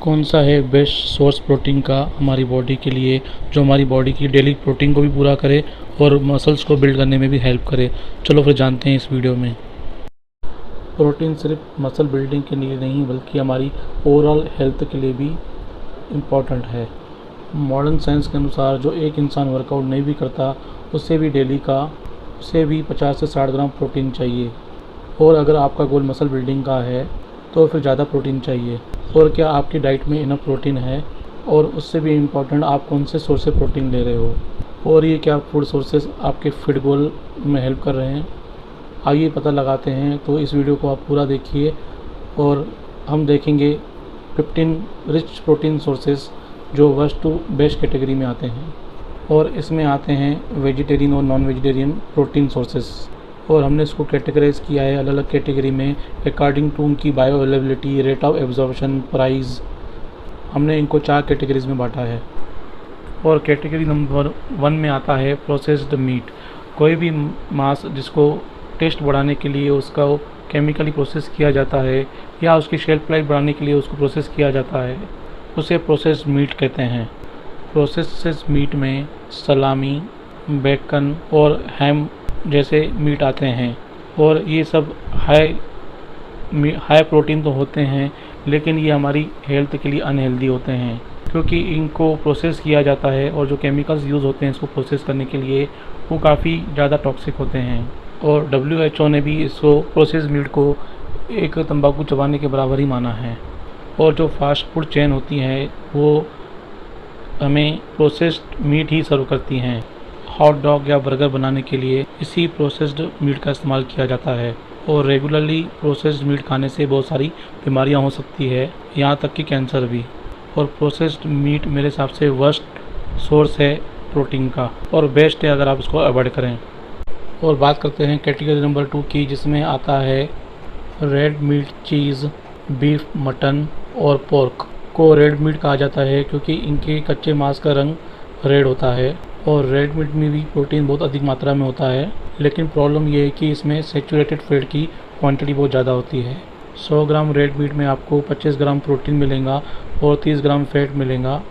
कौन सा है बेस्ट सोर्स प्रोटीन का हमारी बॉडी के लिए, जो हमारी बॉडी की डेली प्रोटीन को भी पूरा करे और मसल्स को बिल्ड करने में भी हेल्प करे। चलो फिर जानते हैं इस वीडियो में। प्रोटीन सिर्फ मसल बिल्डिंग के लिए नहीं बल्कि हमारी ओवरऑल हेल्थ के लिए भी इम्पॉर्टेंट है। मॉडर्न साइंस के अनुसार जो एक इंसान वर्कआउट नहीं भी करता उसे भी 50 से 60 ग्राम प्रोटीन चाहिए। और अगर आपका गोल मसल बिल्डिंग का है तो फिर ज़्यादा प्रोटीन चाहिए। और क्या आपकी डाइट में इनफ प्रोटीन है, और उससे भी इम्पॉर्टेंट आप कौन से सोर्स से प्रोटीन ले रहे हो, और ये क्या फूड सोर्सेज आपके फिट गोल में हेल्प कर रहे हैं। आइए पता लगाते हैं। तो इस वीडियो को आप पूरा देखिए और हम देखेंगे 15 रिच प्रोटीन सोर्सेज जो वर्स्ट टू बेस्ट कैटेगरी में आते हैं। और इसमें आते हैं वेजिटेरियन और नॉन वेजिटेरियन प्रोटीन सोर्सेज, और हमने इसको कैटेगराइज किया है अलग अलग कैटेगरी में अकॉर्डिंग टू उनकी bio availability, rate of absorption, price. हमने इनको 4 कैटेगरीज में बांटा है। और कैटेगरी नंबर 1 में आता है प्रोसेस्ड मीट। कोई भी मांस जिसको टेस्ट बढ़ाने के लिए उसका केमिकली प्रोसेस किया जाता है या उसकी शेल्फ लाइफ बढ़ाने के लिए उसको प्रोसेस किया जाता है, उसे प्रोसेस्ड मीट कहते हैं। प्रोसेस्ड मीट में सलामी, बेकन और हैम जैसे मीट आते हैं, और ये सब हाई प्रोटीन तो होते हैं, लेकिन ये हमारी हेल्थ के लिए अनहेल्दी होते हैं क्योंकि इनको प्रोसेस किया जाता है और जो केमिकल्स यूज़ होते हैं इसको प्रोसेस करने के लिए वो काफ़ी ज़्यादा टॉक्सिक होते हैं। और WHO ने भी इसको प्रोसेस मीट को एक तंबाकू चबाने के बराबर ही माना है। और जो फास्ट फूड चेन होती हैं वो हमें प्रोसेस्ड मीट ही सर्व करती हैं। हॉट डॉग या बर्गर बनाने के लिए इसी प्रोसेस्ड मीट का इस्तेमाल किया जाता है। और रेगुलरली प्रोसेस्ड मीट खाने से बहुत सारी बीमारियां हो सकती है, यहाँ तक कि कैंसर भी। और प्रोसेस्ड मीट मेरे हिसाब से वर्स्ट सोर्स है प्रोटीन का, और बेस्ट है अगर आप इसको अवॉइड करें। और बात करते हैं कैटेगरी नंबर 2 की, जिसमें आता है रेड मीट, चीज़, बीफ, मटन और पोर्क। को रेड मीट कहा जाता है क्योंकि इनके कच्चे मांस का रंग रेड होता है। और रेड मीट में भी प्रोटीन बहुत अधिक मात्रा में होता है, लेकिन प्रॉब्लम ये है कि इसमें सैचुरेटेड फैट की क्वांटिटी बहुत ज़्यादा होती है। 100 ग्राम रेड मीट में आपको 25 ग्राम प्रोटीन मिलेगा और 30 ग्राम फैट मिलेगा।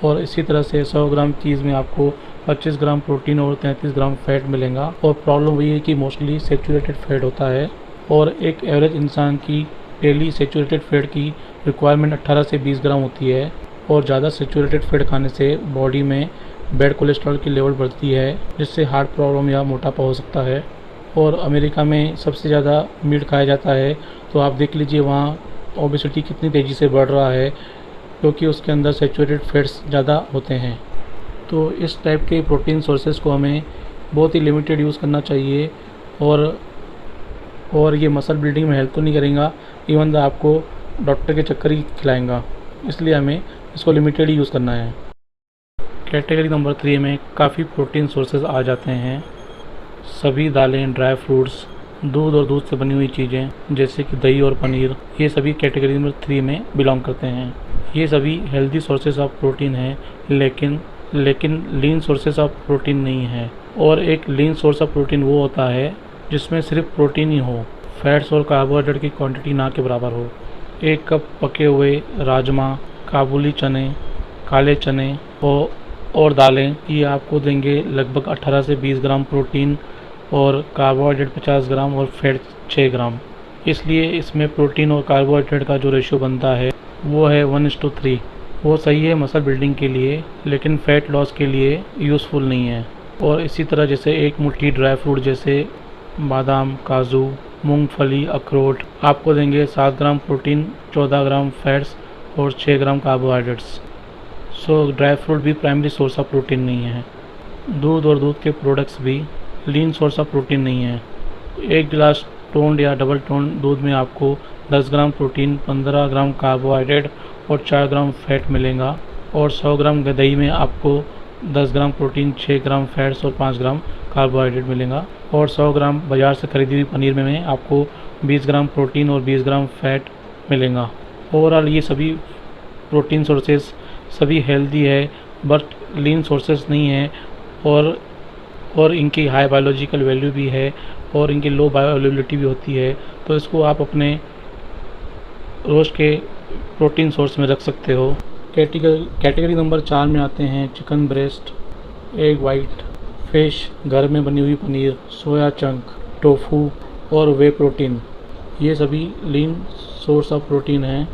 और इसी तरह से 100 ग्राम चीज़ में आपको 25 ग्राम प्रोटीन और 33 ग्राम फैट मिलेगा। और प्रॉब्लम वही है कि मोस्टली सैचुरेटेड फैट होता है, और एक एवरेज इंसान की डेली सैचुरेटेड फैट की रिक्वायरमेंट 18 से 20 ग्राम होती है। और ज़्यादा सैचुरेटेड फैट खाने से बॉडी में बैड कोलेस्ट्रॉल की लेवल बढ़ती है, जिससे हार्ट प्रॉब्लम या मोटापा हो सकता है। और अमेरिका में सबसे ज़्यादा मीट खाया जाता है, तो आप देख लीजिए वहाँ ओबेसिटी कितनी तेज़ी से बढ़ रहा है क्योंकि उसके अंदर सैचुरेटेड फैट्स ज़्यादा होते हैं। तो इस टाइप के प्रोटीन सोर्सेज को हमें बहुत ही लिमिटेड यूज़ करना चाहिए। और ये मसल बिल्डिंग में हेल्प तो नहीं करेगा, इवन आपको डॉक्टर के चक्कर ही खिलाएगा, इसलिए हमें इसको लिमिटेड ही यूज़ करना है। कैटेगरी नंबर 3 में काफ़ी प्रोटीन सोर्सेज आ जाते हैं। सभी दालें, ड्राई फ्रूट्स, दूध और दूध से बनी हुई चीज़ें जैसे कि दही और पनीर, ये सभी कैटेगरी नंबर 3 में बिलोंग करते हैं। ये सभी हेल्दी सोर्सेज ऑफ प्रोटीन हैं, लेकिन लीन सोर्सेज ऑफ प्रोटीन नहीं है। और एक लीन सोर्स ऑफ प्रोटीन वो होता है जिसमें सिर्फ प्रोटीन ही हो, फैट्स और कार्बोहाइड्रेट की क्वांटिटी ना के बराबर हो। 1 कप पके हुए राजमा, काबुली चने, काले चने और दालें ये आपको देंगे लगभग 18 से 20 ग्राम प्रोटीन और कार्बोहाइड्रेट 50 ग्राम और फैट 6 ग्राम। इसलिए इसमें प्रोटीन और कार्बोहाइड्रेट का जो रेशियो बनता है वो है 1:3। वो सही है मसल बिल्डिंग के लिए, लेकिन फैट लॉस के लिए यूज़फुल नहीं है। और इसी तरह जैसे एक मुट्ठी ड्राई फ्रूट जैसे बादाम, काजू, मूंगफली, अखरोट आपको देंगे 7 ग्राम प्रोटीन, 14 ग्राम फैट्स और 6 ग्राम कार्बोहाइड्रेट्स। सो ड्राई फ्रूट भी प्राइमरी सोर्स ऑफ प्रोटीन नहीं है। दूध और दूध के प्रोडक्ट्स भी लीन सोर्स ऑफ प्रोटीन नहीं है। 1 गिलास टोन्ड या डबल टोन्ड दूध में आपको 10 ग्राम प्रोटीन, 15 ग्राम कार्बोहाइड्रेट और 4 ग्राम फैट मिलेगा। और 100 ग्राम दही में आपको 10 ग्राम प्रोटीन, 6 ग्राम फैट्स और 5 ग्राम कार्बोहाइड्रेट मिलेगा। और 100 ग्राम बाज़ार से खरीदी हुई पनीर में आपको 20 ग्राम प्रोटीन और 20 ग्राम फैट मिलेगा। ओवरऑल ये सभी प्रोटीन सोर्सेज सभी हेल्दी है, बट लीन सोर्सेज नहीं है। और इनकी हाई बायोलॉजिकल वैल्यू भी है और इनकी लो बायो अवेलेबिलिटी भी होती है। तो इसको आप अपने रोज़ के प्रोटीन सोर्स में रख सकते हो। कैटेगरी नंबर 4 में आते हैं chicken breast, egg white, fish, घर में बनी हुई पनीर, सोया चंक, टोफू और वे प्रोटीन। ये सभी लीन सोर्स ऑफ प्रोटीन हैं,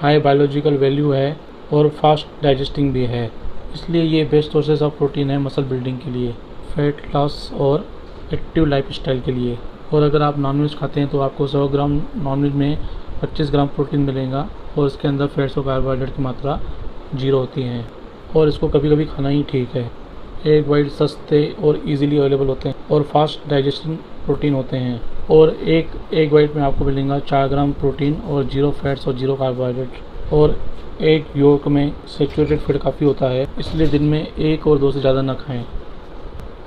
हाई बायोलॉजिकल वैल्यू है और फास्ट डाइजेस्टिंग भी है, इसलिए ये बेस्ट सोर्सेज ऑफ प्रोटीन है मसल बिल्डिंग के लिए, फैट लॉस और एक्टिव लाइफस्टाइल के लिए। और अगर आप नॉनवेज खाते हैं तो आपको 100 ग्राम नॉनवेज में 25 ग्राम प्रोटीन मिलेगा और इसके अंदर फैट्स और कार्बोहाइड्रेट की मात्रा 0 होती है और इसको कभी कभी खाना ही ठीक है। एग वाइट सस्ते और इजीली अवेलेबल होते हैं और फास्ट डाइजेस्टिंग प्रोटीन होते हैं और एक एग वाइट में आपको मिलेगा 4 ग्राम प्रोटीन और 0 फैट्स और 0 कार्बोहाइड्रेट। और एग योक में सेचुरेटेड फैट काफ़ी होता है, इसलिए दिन में 1 और 2 से ज़्यादा ना खाएं।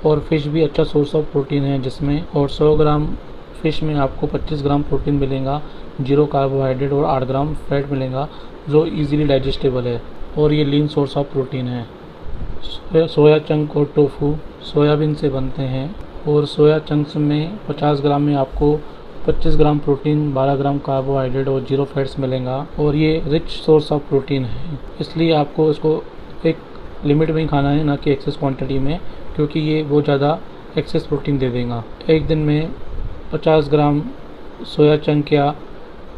और फिश भी अच्छा सोर्स ऑफ प्रोटीन है जिसमें और 100 ग्राम फिश में आपको 25 ग्राम प्रोटीन मिलेगा, 0 कार्बोहाइड्रेट और 8 ग्राम फैट मिलेगा जो इजीली डाइजेस्टेबल है और ये लीन सोर्स ऑफ प्रोटीन है। सोया चंक और टोफू सोयाबीन से बनते हैं और सोया चंक्स में 50 ग्राम में आपको 25 ग्राम प्रोटीन, 12 ग्राम कार्बोहाइड्रेट और 0 फैट्स मिलेगा और ये रिच सोर्स ऑफ प्रोटीन है, इसलिए आपको इसको एक लिमिट में ही खाना है, ना कि एक्सेस क्वांटिटी में, क्योंकि ये बहुत ज़्यादा एक्सेस प्रोटीन दे देगा। एक दिन में 50 ग्राम सोया चंक या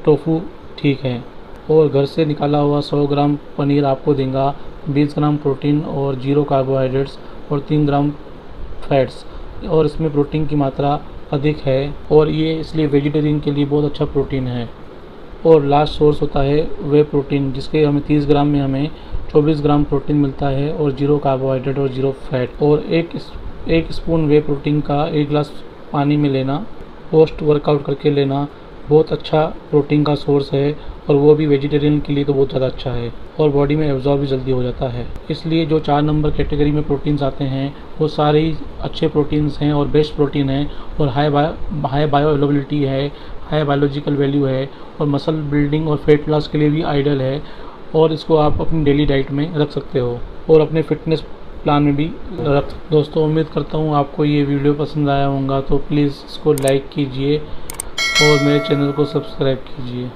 टोफू ठीक है और घर से निकाला हुआ 100 ग्राम पनीर आपको देगा 20 ग्राम प्रोटीन और 0 कार्बोहाइड्रेट्स और 3 ग्राम फैट्स और इसमें प्रोटीन की मात्रा अधिक है और ये इसलिए वेजिटेरियन के लिए बहुत अच्छा प्रोटीन है। और लास्ट सोर्स होता है वे प्रोटीन, जिसके हमें 30 ग्राम में हमें 24 ग्राम प्रोटीन मिलता है और 0 कार्बोहाइड्रेट और 0 फैट। और एक स्पून वे प्रोटीन का 1 गिलास पानी में लेना, पोस्ट वर्कआउट करके लेना बहुत अच्छा प्रोटीन का सोर्स है और वो भी वेजिटेरियन के लिए तो बहुत ज़्यादा अच्छा है और बॉडी में एब्जॉर्ब भी जल्दी हो जाता है। इसलिए जो 4 नंबर कैटेगरी में प्रोटीन्स आते हैं वो सारे ही अच्छे प्रोटीन्स हैं और बेस्ट प्रोटीन है और हाई बायो अवेलेबिलिटी है, हाई बायोलॉजिकल वैल्यू है और मसल बिल्डिंग और फेट लॉस के लिए भी आइडियल है और इसको आप अपनी डेली डाइट में रख सकते हो और अपने फिटनेस प्लान में भी रख। दोस्तों उम्मीद करता हूँ आपको ये वीडियो पसंद आया होगा, तो प्लीज़ इसको लाइक कीजिए और मेरे चैनल को सब्सक्राइब कीजिए।